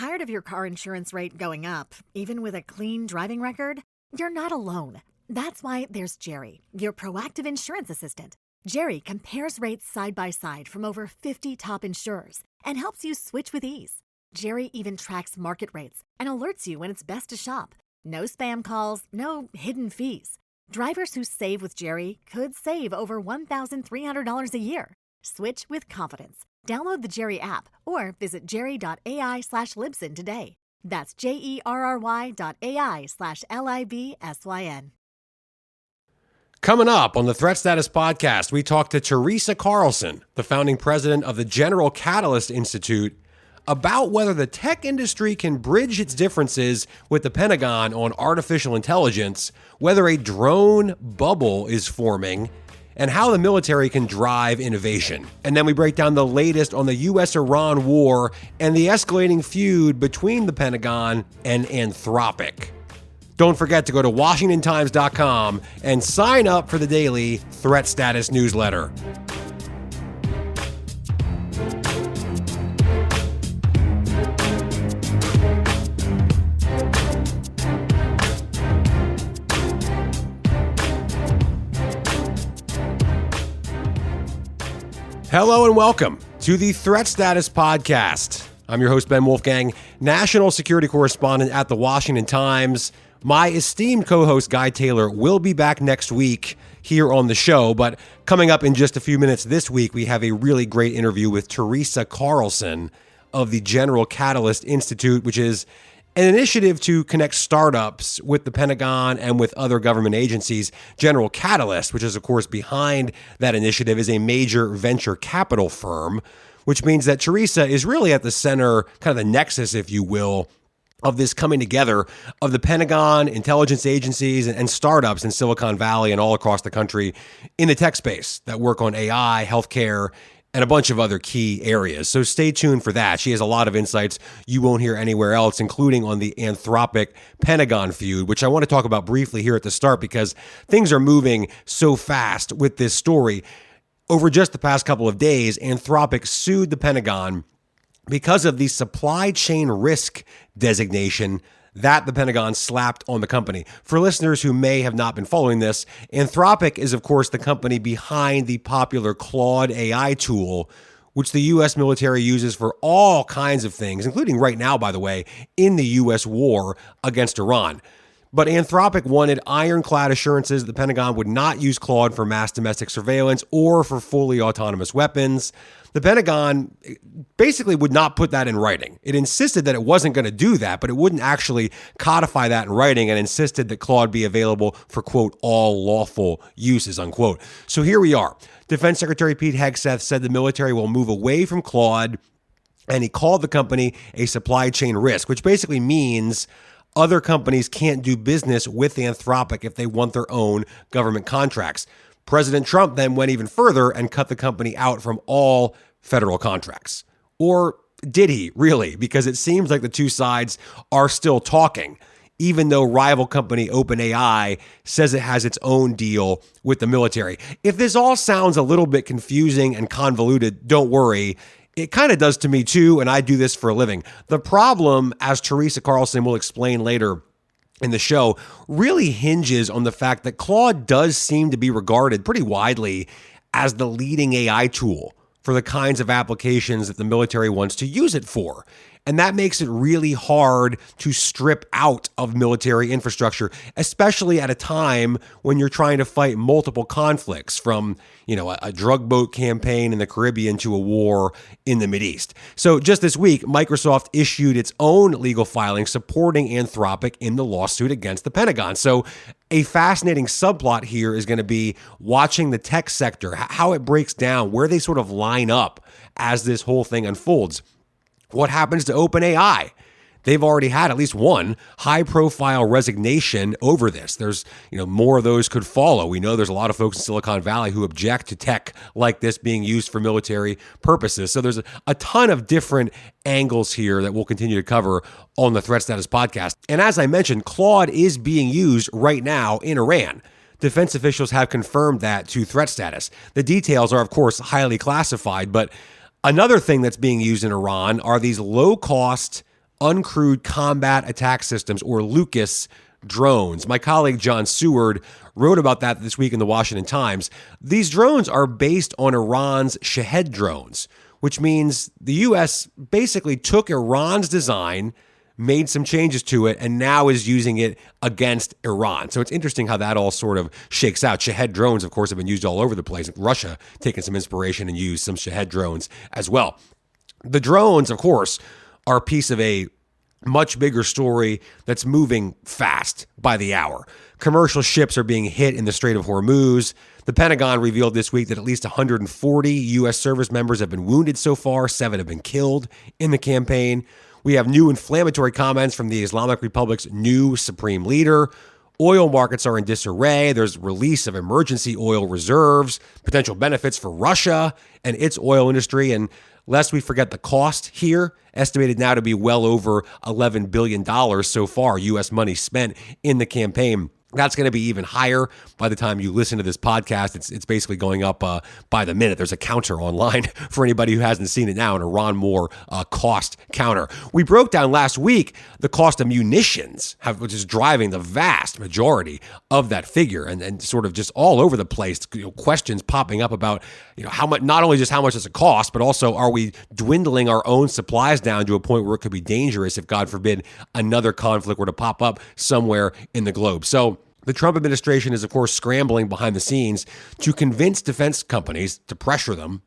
Tired of your car insurance rate going up, even with a clean driving record? You're not alone. That's why there's Jerry, your proactive insurance assistant. Jerry compares rates side by side from over 50 top insurers and helps you switch with ease. Jerry even tracks market rates and alerts you when it's best to shop. No spam calls, no hidden fees. Drivers who save with Jerry could save over $1,300 a year. Switch with confidence. Download the Jerry app or visit jerry.ai/Libsyn today. That's JERRY.ai/LIBSYN. Coming up on the Threat Status Podcast, we talk to Teresa Carlson, the founding president of the General Catalyst Institute, about whether the tech industry can bridge its differences with the Pentagon on artificial intelligence, whether a drone bubble is forming, and how the military can drive innovation. And then we break down the latest on the U.S.-Iran war and the escalating feud between the Pentagon and Anthropic. Don't forget to go to WashingtonTimes.com and sign up for the daily Threat Status newsletter. Hello and welcome to the Threat Status Podcast. I'm your host, Ben Wolfgang, national security correspondent at the Washington Times. My esteemed co-host, Guy Taylor, will be back next week here on the show, but coming up in just a few minutes this week, we have a really great interview with Teresa Carlson of the General Catalyst Institute, which is an initiative to connect startups with the Pentagon and with other government agencies. General Catalyst, which is, of course, behind that initiative, is a major venture capital firm, which means that Teresa is really at the center, kind of the nexus, if you will, of this coming together of the Pentagon, intelligence agencies, and startups in Silicon Valley and all across the country in the tech space that work on AI, healthcare, and a bunch of other key areas. So stay tuned for that. She has a lot of insights you won't hear anywhere else, including on the Anthropic Pentagon feud, which I want to talk about briefly here at the start because things are moving so fast with this story. Over just the past couple of days, Anthropic sued the Pentagon because of the supply chain risk designation that the Pentagon slapped on the company. For listeners who may have not been following this, Anthropic is, of course, the company behind the popular Claude AI tool, which the U.S. military uses for all kinds of things, including right now, by the way, in the U.S. war against Iran. But Anthropic wanted ironclad assurances the Pentagon would not use Claude for mass domestic surveillance or for fully autonomous weapons. The Pentagon basically would not put that in writing. It insisted that it wasn't going to do that, but it wouldn't actually codify that in writing and insisted that Claude be available for, quote, all lawful uses, unquote. So here we are. Defense Secretary Pete Hegseth said the military will move away from Claude, and he called the company a supply chain risk, which basically means other companies can't do business with Anthropic if they want their own government contracts. President Trump then went even further and cut the company out from all federal contracts. Or did he really? Because it seems like the two sides are still talking, even though rival company OpenAI says it has its own deal with the military. If this all sounds a little bit confusing and convoluted, don't worry. It kind of does to me too, and I do this for a living. The problem, as Teresa Carlson will explain later in the show, really hinges on the fact that Claude does seem to be regarded pretty widely as the leading AI tool for the kinds of applications that the military wants to use it for. And that makes it really hard to strip out of military infrastructure, especially at a time when you're trying to fight multiple conflicts, from, a drug boat campaign in the Caribbean to a war in the Mideast. So just this week, Microsoft issued its own legal filing supporting Anthropic in the lawsuit against the Pentagon. So a fascinating subplot here is going to be watching the tech sector, how it breaks down, where they sort of line up as this whole thing unfolds. What happens to OpenAI? They've already had at least one high-profile resignation over this. There's, more of those could follow. We know there's a lot of folks in Silicon Valley who object to tech like this being used for military purposes. So there's a ton of different angles here that we'll continue to cover on the Threat Status Podcast. And as I mentioned, Claude is being used right now in Iran. Defense officials have confirmed that to Threat Status. The details are, of course, highly classified, but another thing that's being used in Iran are these low-cost, uncrewed combat attack systems, or Lucas drones. My colleague John Seward wrote about that this week in the Washington Times. These drones are based on Iran's Shahed drones, which means the U.S. basically took Iran's design, made some changes to it, and now is using it against Iran. So it's interesting how that all sort of shakes out. Shahed drones, of course, have been used all over the place. Russia taking some inspiration and used some Shahed drones as well. The drones, of course, are a piece of a much bigger story that's moving fast by the hour. Commercial ships are being hit in the Strait of Hormuz. The Pentagon revealed this week that at least 140 U.S. service members have been wounded so far. 7 have been killed in the campaign. We have new inflammatory comments from the Islamic Republic's new supreme leader. Oil markets are in disarray. There's release of emergency oil reserves, potential benefits for Russia and its oil industry. And lest we forget the cost here, estimated now to be well over $11 billion so far, U.S. money spent in the campaign. That's going to be even higher by the time you listen to this podcast. It's basically going up by the minute. There's a counter online for anybody who hasn't seen it now, an Iran War cost counter. We broke down last week the cost of munitions, which is driving the vast majority of that figure, and sort of just all over the place. Questions popping up about how much, not only just how much does it cost, but also are we dwindling our own supplies down to a point where it could be dangerous if, God forbid, another conflict were to pop up somewhere in the globe. So the Trump administration is, of course, scrambling behind the scenes to convince defense companies, to pressure them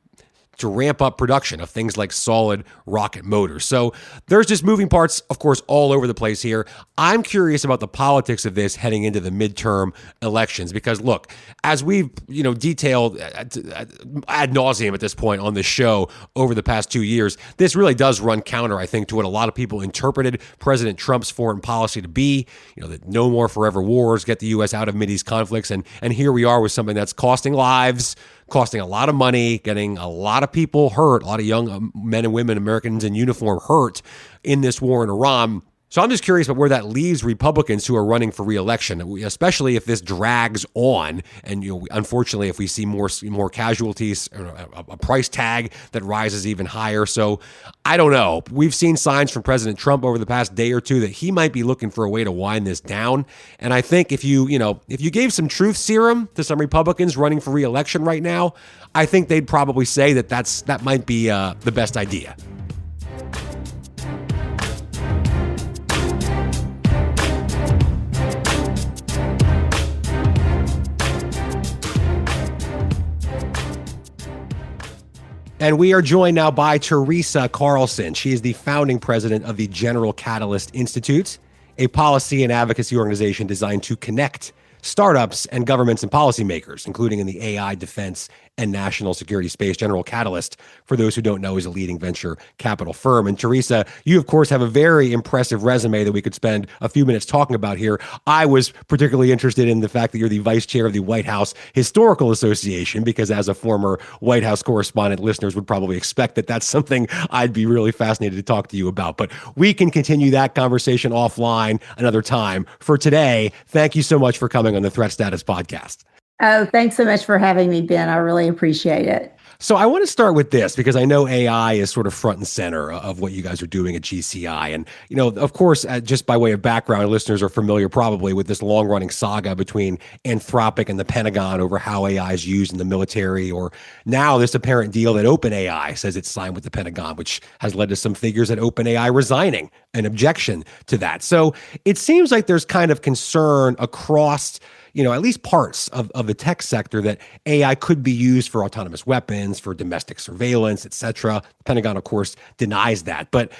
to ramp up production of things like solid rocket motors. So there's just moving parts, of course, all over the place here. I'm curious about the politics of this heading into the midterm elections because, look, as we've detailed ad nauseum at this point on this show over the past 2 years, this really does run counter, I think, to what a lot of people interpreted President Trump's foreign policy to be. That no more forever wars, get the U.S. out of Mideast conflicts, and here we are with something that's costing lives, costing a lot of money, getting a lot of people hurt, a lot of young men and women, Americans in uniform hurt in this war in Iran. So I'm just curious about where that leaves Republicans who are running for re-election, especially if this drags on. And unfortunately, if we see more casualties, a price tag that rises even higher. So I don't know. We've seen signs from President Trump over the past day or two that he might be looking for a way to wind this down. And I think if you gave some truth serum to some Republicans running for re-election right now, I think they'd probably say that might be the best idea. And we are joined now by Teresa Carlson. She is the founding president of the General Catalyst Institute, a policy and advocacy organization designed to connect startups and governments and policymakers, including in the AI, defense, and national security space. General Catalyst, for those who don't know, is a leading venture capital firm. And Teresa, you, of course, have a very impressive resume that we could spend a few minutes talking about here. I was particularly interested in the fact that you're the vice chair of the White House Historical Association, because as a former White House correspondent, listeners would probably expect that that's something I'd be really fascinated to talk to you about. But we can continue that conversation offline another time. For today, thank you so much for coming on the Threat Status Podcast. Oh, thanks so much for having me, Ben. I really appreciate it. So I want to start with this because I know AI is sort of front and center of what you guys are doing at GCI. And, of course, just by way of background, listeners are familiar probably with this long-running saga between Anthropic and the Pentagon over how AI is used in the military, or now this apparent deal that OpenAI says it's signed with the Pentagon, which has led to some figures at OpenAI resigning an objection to that. So it seems like there's kind of concern across at least parts of the tech sector that AI could be used for autonomous weapons, for domestic surveillance, et cetera. The Pentagon, of course, denies that. But,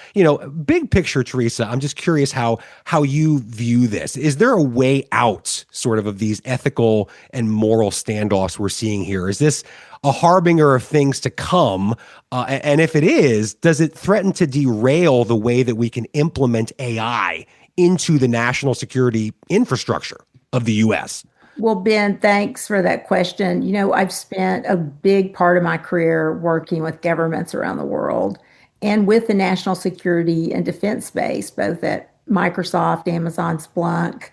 big picture, Teresa, I'm just curious how you view this. Is there a way out sort of these ethical and moral standoffs we're seeing here? Is this a harbinger of things to come? And if it is, does it threaten to derail the way that we can implement AI into the national security infrastructure of the U.S.? Well, Ben, thanks for that question. I've spent a big part of my career working with governments around the world and with the national security and defense space, both at Microsoft, Amazon, Splunk.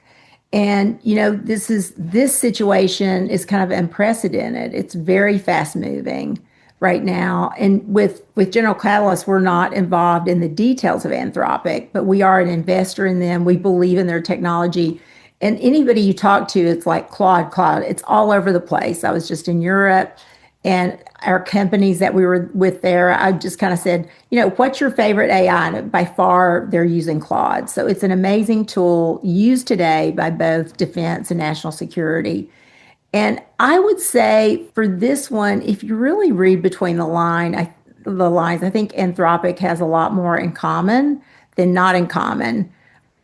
And, this situation is kind of unprecedented. It's very fast moving. right now. And with General Catalyst, we're not involved in the details of Anthropic, but we are an investor in them. We believe in their technology. And anybody you talk to, it's like Claude. It's all over the place. I was just in Europe, and our companies that we were with there, I just kind of said, what's your favorite AI? And by far, they're using Claude. So it's an amazing tool used today by both defense and national security. And I would say for this one, if you really read between the lines, I think Anthropic has a lot more in common than not in common,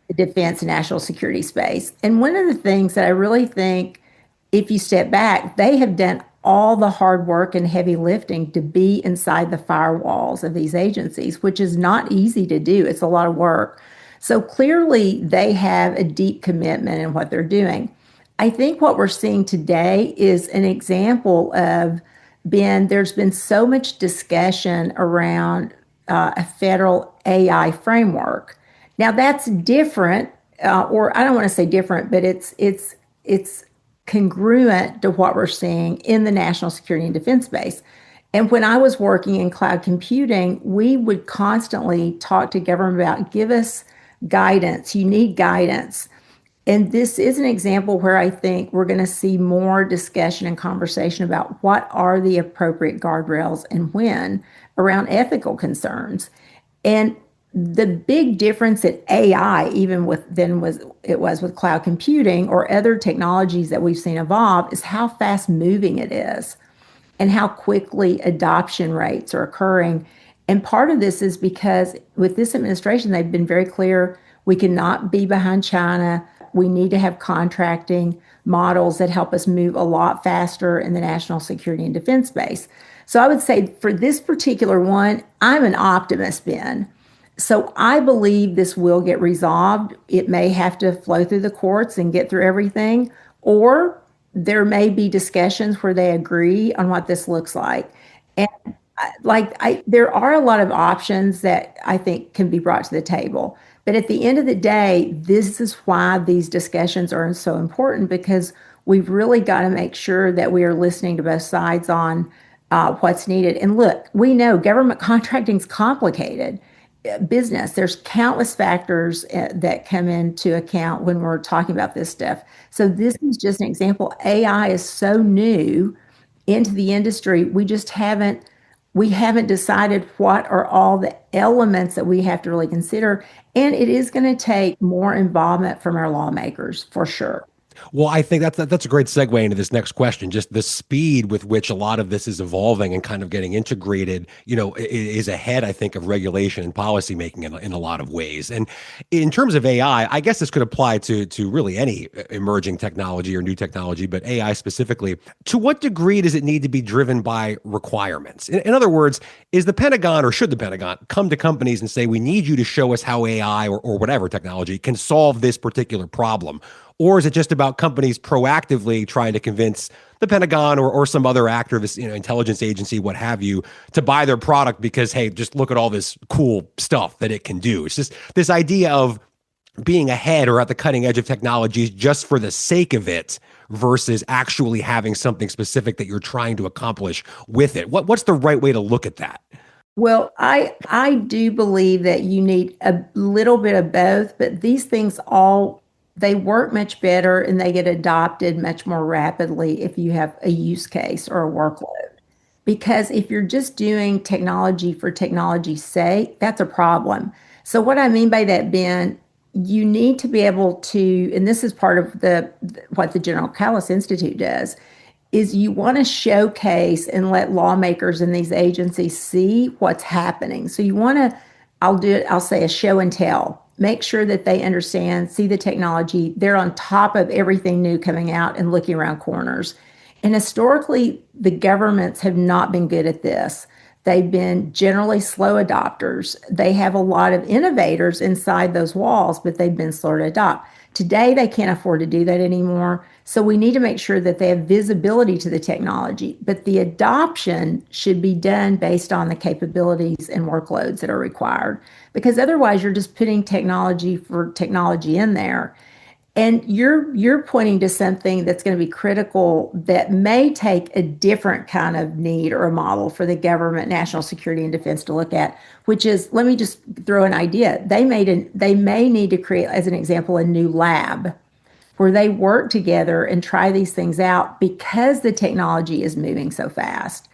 the defense and national security space. And one of the things that I really think, if you step back, they have done all the hard work and heavy lifting to be inside the firewalls of these agencies, which is not easy to do. It's a lot of work. So clearly, they have a deep commitment in what they're doing. I think what we're seeing today is an example of there's been so much discussion around a federal AI framework. Now that's different, or I don't want to say different, but it's congruent to what we're seeing in the national security and defense space. And when I was working in cloud computing, we would constantly talk to government about, give us guidance. You need guidance. And this is an example where I think we're going to see more discussion and conversation about what are the appropriate guardrails and when around ethical concerns. And the big difference at AI, even than it was with cloud computing or other technologies that we've seen evolve, is how fast moving it is and how quickly adoption rates are occurring. And part of this is because with this administration, they've been very clear, we cannot be behind China. We need to have contracting models that help us move a lot faster in the national security and defense space. So I would say for this particular one, I'm an optimist, Ben. So I believe this will get resolved. It may have to flow through the courts and get through everything, or there may be discussions where they agree on what this looks like. And there are a lot of options that I think can be brought to the table. But at the end of the day, this is why these discussions are so important, because we've really got to make sure that we are listening to both sides on what's needed. And look, we know government contracting is complicated business. There's countless factors that come into account when we're talking about this stuff. So this is just an example. AI is so new into the industry. We haven't decided what are all the elements that we have to really consider. And it is going to take more involvement from our lawmakers, for sure. Well, I think that's a great segue into this next question. Just the speed with which a lot of this is evolving and kind of getting integrated, is ahead, I think, of regulation and policymaking in a lot of ways. And in terms of AI, I guess this could apply to really any emerging technology or new technology, but AI specifically. To what degree does it need to be driven by requirements? In other words, is the Pentagon, or should the Pentagon, come to companies and say, we need you to show us how AI or whatever technology can solve this particular problem? Or is it just about companies proactively trying to convince the Pentagon or some other activist, intelligence agency, what have you, to buy their product because, hey, just look at all this cool stuff that it can do? It's just this idea of being ahead or at the cutting edge of technologies just for the sake of it versus actually having something specific that you're trying to accomplish with it. What's the right way to look at that? Well, I do believe that you need a little bit of both, but these things they work much better and they get adopted much more rapidly if you have a use case or a workload. Because if you're just doing technology for technology's sake, that's a problem. So what I mean by that, Ben, you need to be able to, and this is part of what the General Catalyst Institute does, is you want to showcase and let lawmakers in these agencies see what's happening. So you want to, I'll say a show and tell. Make sure that they understand, see the technology. They're on top of everything new coming out and looking around corners. And historically, the governments have not been good at this. They've been generally slow adopters. They have a lot of innovators inside those walls, but they've been slow to adopt. Today, they can't afford to do that anymore. So we need to make sure that they have visibility to the technology. But the adoption should be done based on the capabilities and workloads that are required. Because otherwise, you're just putting technology for technology in there. And you're pointing to something that's going to be critical that may take a different kind of need or a model for the government, national security and defense to look at, which is, let me just throw an idea. They may need to create, as an example, a new lab where they work together and try these things out because the technology is moving so fast.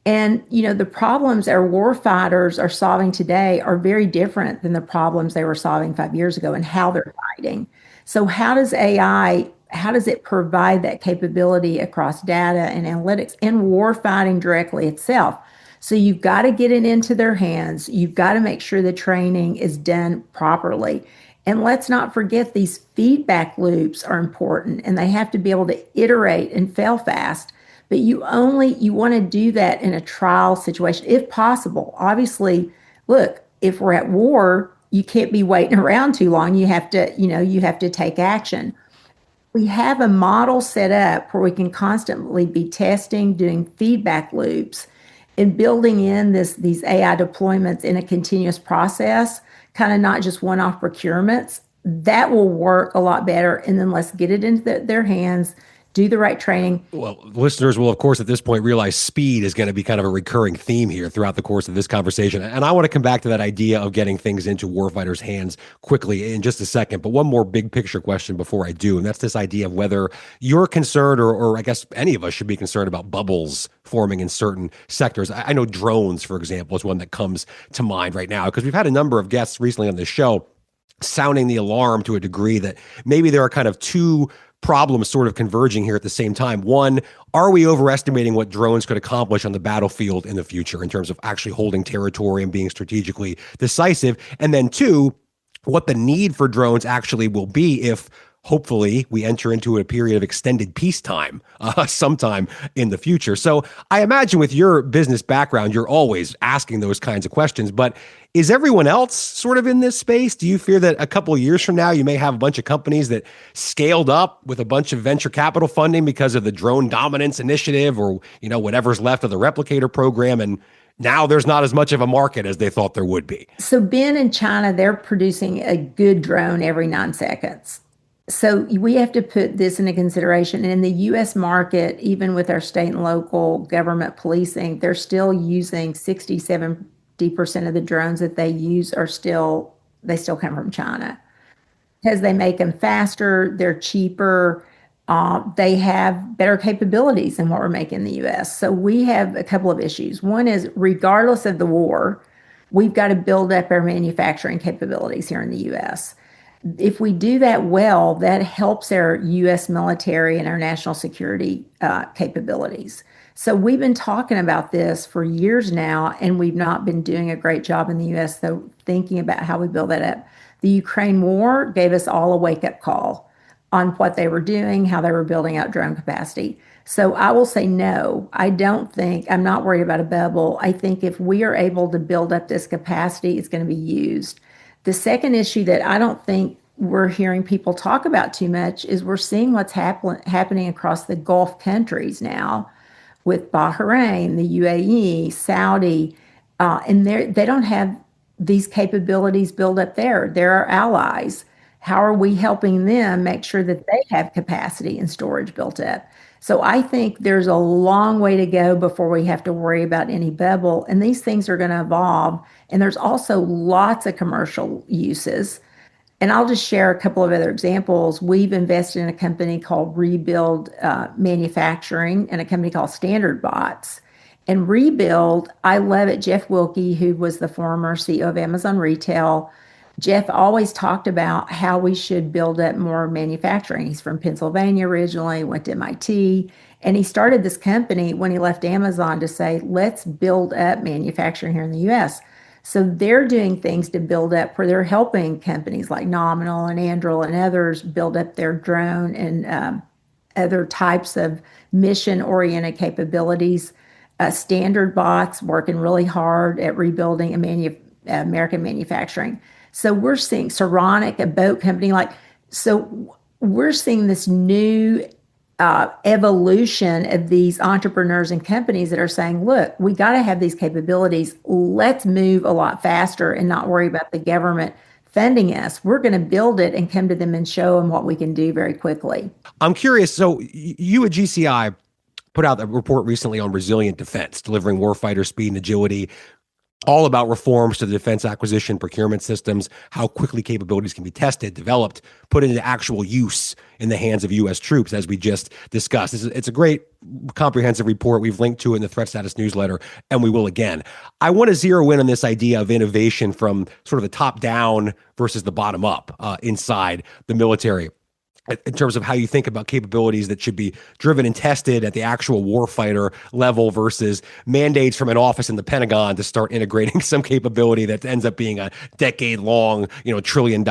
And, the problems our war fighters are solving today are very different than the problems they were solving 5 years ago and how they're fighting. So how does it provide that capability across data and analytics and war fighting directly itself? So you've got to get it into their hands. You've got to make sure the training is done properly. And let's not forget these feedback loops are important and they have to be able to iterate and fail fast. But you want to do that in a trial situation, if possible. Obviously, look, if we're at war, you can't be waiting around too long. You have to take action. We have a model set up where we can constantly be testing, doing feedback loops, and building in these AI deployments in a continuous process, kind of not just one-off procurements. That will work a lot better. And then let's get it into their hands, do the right training. Well, listeners will, of course, at this point realize speed is going to be kind of a recurring theme here throughout the course of this conversation. And I want to come back to that idea of getting things into warfighters' hands quickly in just a second. But one more big picture question before I do, and that's this idea of whether you're concerned, or I guess any of us should be concerned about bubbles forming in certain sectors. I know drones, for example, is one that comes to mind right now, because we've had a number of guests recently on this show sounding the alarm to a degree that maybe there are kind of two problems sort of converging here at the same time. One, are we overestimating what drones could accomplish on the battlefield in the future in terms of actually holding territory and being strategically decisive? And then two, what the need for drones actually will be if hopefully we enter into a period of extended peacetime sometime in the future. So I imagine with your business background, you're always asking those kinds of questions, but is everyone else sort of in this space? Do you fear that a couple of years from now, you may have a bunch of companies that scaled up with a bunch of venture capital funding because of the drone dominance initiative or, whatever's left of the replicator program, and now there's not as much of a market as they thought there would be? So Ben in China, they're producing a good drone every 9 seconds. So we have to put this into consideration. And in the U.S. market, even with our state and local government policing, they're still using 70% of the drones that they use still come from China because they make them faster, they're cheaper, they have better capabilities than what we're making in the U.S. So we have a couple of issues. One is, regardless of the war, we've got to build up our manufacturing capabilities here in the U.S. If we do that well, that helps our U.S. military and our national security capabilities. So we've been talking about this for years now, and we've not been doing a great job in the U.S., though, thinking about how we build that up. The Ukraine war gave us all a wake-up call on what they were doing, how they were building out drone capacity. So I will say no, I'm not worried about a bubble. I think if we are able to build up this capacity, it's going to be used. The second issue that I don't think we're hearing people talk about too much is we're seeing what's happening across the Gulf countries now with Bahrain, the UAE, Saudi, and they don't have these capabilities built up there. They're our allies. How are we helping them make sure that they have capacity and storage built up? So I think there's a long way to go before we have to worry about any bubble, and these things are going to evolve. And there's also lots of commercial uses. And I'll just share a couple of other examples. We've invested in a company called Rebuild Manufacturing and a company called Standard Bots. And Rebuild, I love it. Jeff Wilkie, who was the former CEO of Amazon Retail, Jeff always talked about how we should build up more manufacturing. He's from Pennsylvania originally, went to MIT, and he started this company when he left Amazon to say, let's build up manufacturing here in the U.S. So they're doing things to build up where they're helping companies like Nominal and Anduril and others build up their drone and other types of mission-oriented capabilities. Standard Bots working really hard at rebuilding American manufacturing. So we're seeing Saronic, a boat company, we're seeing this new evolution of these entrepreneurs and companies that are saying, look, we got to have these capabilities. Let's move a lot faster and not worry about the government funding us. We're going to build it and come to them and show them what we can do very quickly. I'm curious. So you at GCI put out a report recently on resilient defense, delivering warfighter speed and agility, all about reforms to the defense acquisition procurement systems, how quickly capabilities can be tested, developed, put into actual use in the hands of U.S. troops, as we just discussed. It's a great comprehensive report. We've linked to it in the Threat Status newsletter, and we will again. I want to zero in on this idea of innovation from sort of the top down versus the bottom up inside the military, in terms of how you think about capabilities that should be driven and tested at the actual warfighter level versus mandates from an office in the Pentagon to start integrating some capability that ends up being a decade-long, $1 trillion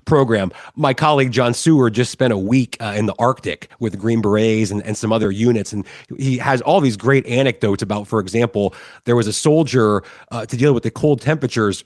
program. My colleague John Seward just spent a week in the Arctic with the Green Berets and some other units, and he has all these great anecdotes about, for example, there was a soldier to deal with the cold temperatures,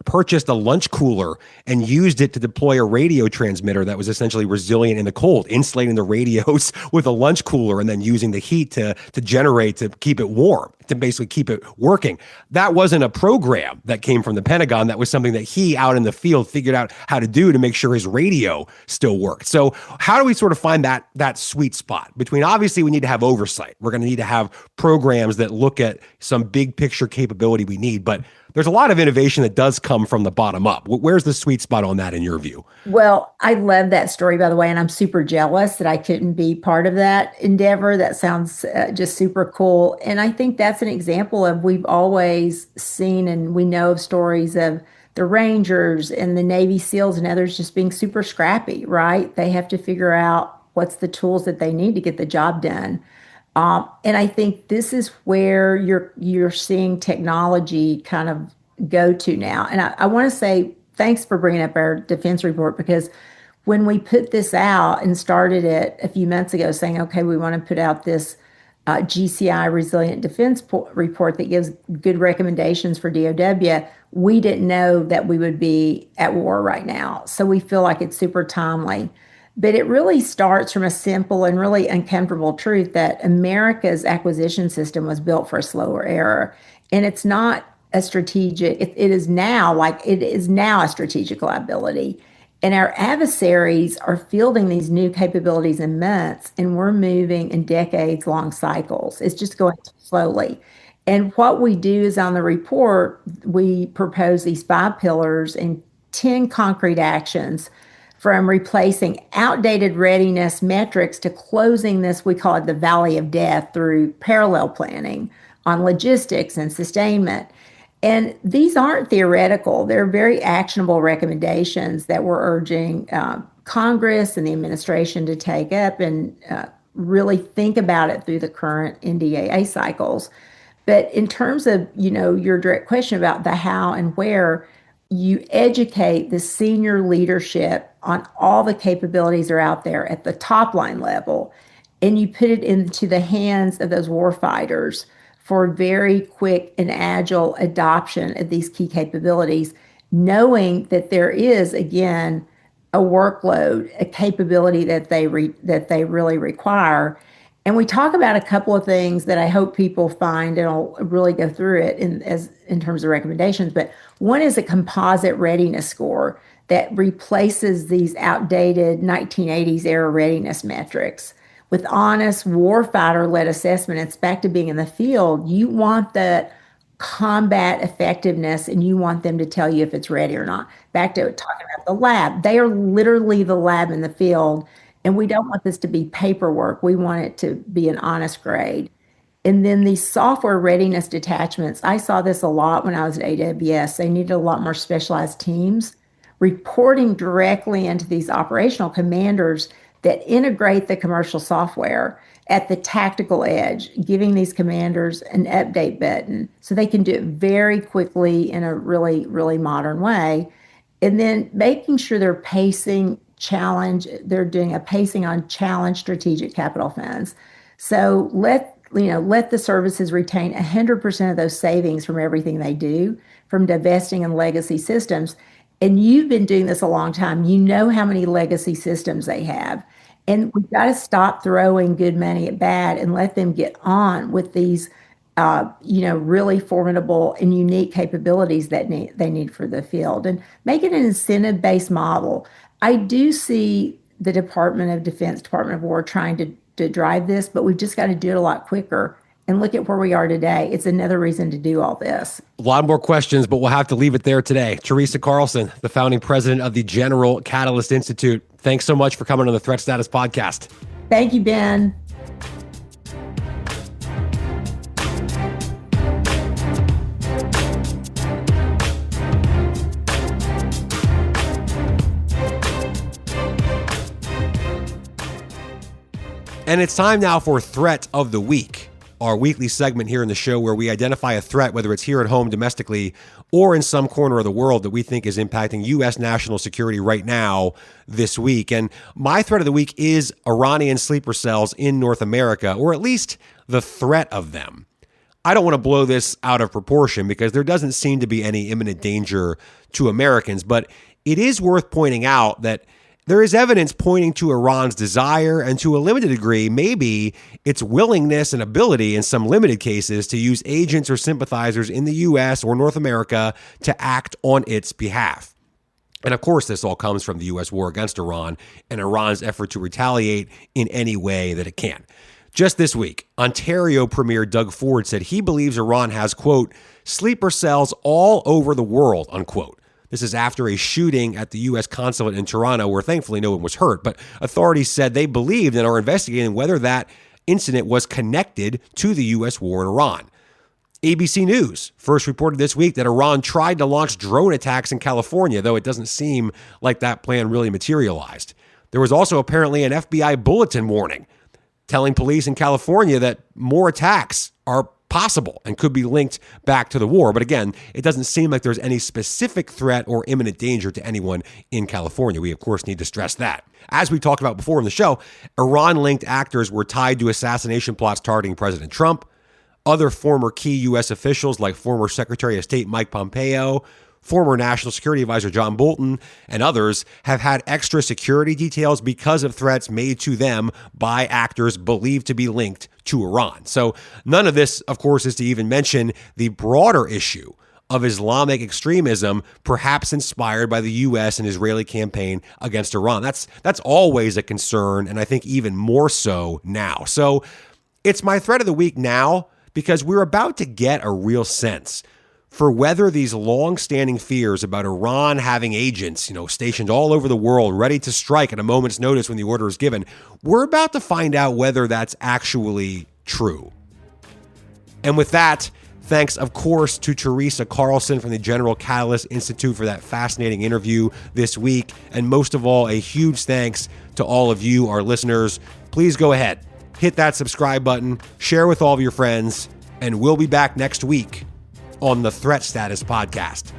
purchased a lunch cooler and used it to deploy a radio transmitter that was essentially resilient in the cold, insulating the radios with a lunch cooler and then using the heat to generate to keep it warm, to basically keep it working. That wasn't a program that came from the Pentagon. That was something that he out in the field figured out how to do to make sure his radio still worked. So how do we sort of find that sweet spot between, obviously we need to have oversight. We're going to need to have programs that look at some big picture capability we need, but there's a lot of innovation that does come from the bottom up. Where's the sweet spot on that in your view? Well, I love that story, by the way, and I'm super jealous that I couldn't be part of that endeavor. That sounds just super cool. And I think that's an example of, we've always seen and we know of stories of the Rangers and the Navy SEALs and others just being super scrappy, right? They have to figure out what's the tools that they need to get the job done. And I think this is where you're seeing technology kind of go to now. And I want to say thanks for bringing up our defense report, because when we put this out and started it a few months ago saying, okay, we want to put out this GCI Resilient Defense report that gives good recommendations for DOW, we didn't know that we would be at war right now. So we feel like it's super timely. But it really starts from a simple and really uncomfortable truth that America's acquisition system was built for a slower era. And it's not a strategic, it is now a strategic liability. And our adversaries are fielding these new capabilities in months, and we're moving in decades-long cycles. It's just going slowly. And what we do is, on the report, we propose these 5 pillars and 10 concrete actions, from replacing outdated readiness metrics to closing this, we call it the valley of death, through parallel planning on logistics and sustainment. And these aren't theoretical. They're very actionable recommendations that we're urging Congress and the administration to take up and really think about it through the current NDAA cycles. But in terms of, your direct question about the how and where, you educate the senior leadership on all the capabilities that are out there at the top line level, and you put it into the hands of those warfighters for very quick and agile adoption of these key capabilities, knowing that there is, again, a workload, a capability that they really require. And we talk about a couple of things that I hope people find, and I'll really go through it in terms of recommendations. But one is a composite readiness score that replaces these outdated 1980s era readiness metrics with honest warfighter-led assessment. It's back to being in the field. You want that combat effectiveness, and you want them to tell you if it's ready or not. Back to talking about the lab. They are literally the lab in the field. And we don't want this to be paperwork. We want it to be an honest grade. And then these software readiness detachments, I saw this a lot when I was at AWS. They needed a lot more specialized teams reporting directly into these operational commanders that integrate the commercial software at the tactical edge, giving these commanders an update button so they can do it very quickly in a really, really modern way. And then making sure they're doing a pacing on challenge strategic capital funds. So let the services retain 100% of those savings from everything they do, from divesting in legacy systems. And you've been doing this a long time. You know how many legacy systems they have. And we've got to stop throwing good money at bad and let them get on with these really formidable and unique capabilities that they need for the field, and make it an incentive-based model. I do see the Department of Defense, Department of War trying to drive this, but we've just got to do it a lot quicker. And look at where we are today. It's another reason to do all this. A lot more questions, but we'll have to leave it there today. Teresa Carlson, the founding president of the General Catalyst Institute. Thanks so much for coming on the Threat Status Podcast. Thank you, Ben. And it's time now for Threat of the Week, our weekly segment here in the show where we identify a threat, whether it's here at home domestically or in some corner of the world that we think is impacting U.S. national security right now this week. And my threat of the week is Iranian sleeper cells in North America, or at least the threat of them. I don't want to blow this out of proportion because there doesn't seem to be any imminent danger to Americans, but it is worth pointing out that there is evidence pointing to Iran's desire and, to a limited degree, maybe its willingness and ability in some limited cases to use agents or sympathizers in the U.S. or North America to act on its behalf. And of course, this all comes from the U.S. war against Iran and Iran's effort to retaliate in any way that it can. Just this week, Ontario Premier Doug Ford said he believes Iran has, quote, sleeper cells all over the world, unquote. This is after a shooting at the U.S. consulate in Toronto where thankfully no one was hurt, but authorities said they believed and are investigating whether that incident was connected to the U.S. war in Iran. ABC News first reported this week that Iran tried to launch drone attacks in California, though it doesn't seem like that plan really materialized. There was also apparently an FBI bulletin warning telling police in California that more attacks are possible and could be linked back to the war. But again, it doesn't seem like there's any specific threat or imminent danger to anyone in California. We, of course, need to stress that. As we talked about before in the show, Iran-linked actors were tied to assassination plots targeting President Trump. Other former key U.S. officials like former Secretary of State Mike Pompeo, former National Security Advisor John Bolton, and others have had extra security details because of threats made to them by actors believed to be linked to Iran. So none of this, of course, is to even mention the broader issue of Islamic extremism, perhaps inspired by the U.S. and Israeli campaign against Iran. That's always a concern, and I think even more so now. So it's my threat of the week now because we're about to get a real sense for whether these long-standing fears about Iran having agents, stationed all over the world, ready to strike at a moment's notice when the order is given, we're about to find out whether that's actually true. And with that, thanks, of course, to Teresa Carlson from the General Catalyst Institute for that fascinating interview this week. And most of all, a huge thanks to all of you, our listeners. Please go ahead, hit that subscribe button, share with all of your friends, and we'll be back next week on the Threat Status Podcast.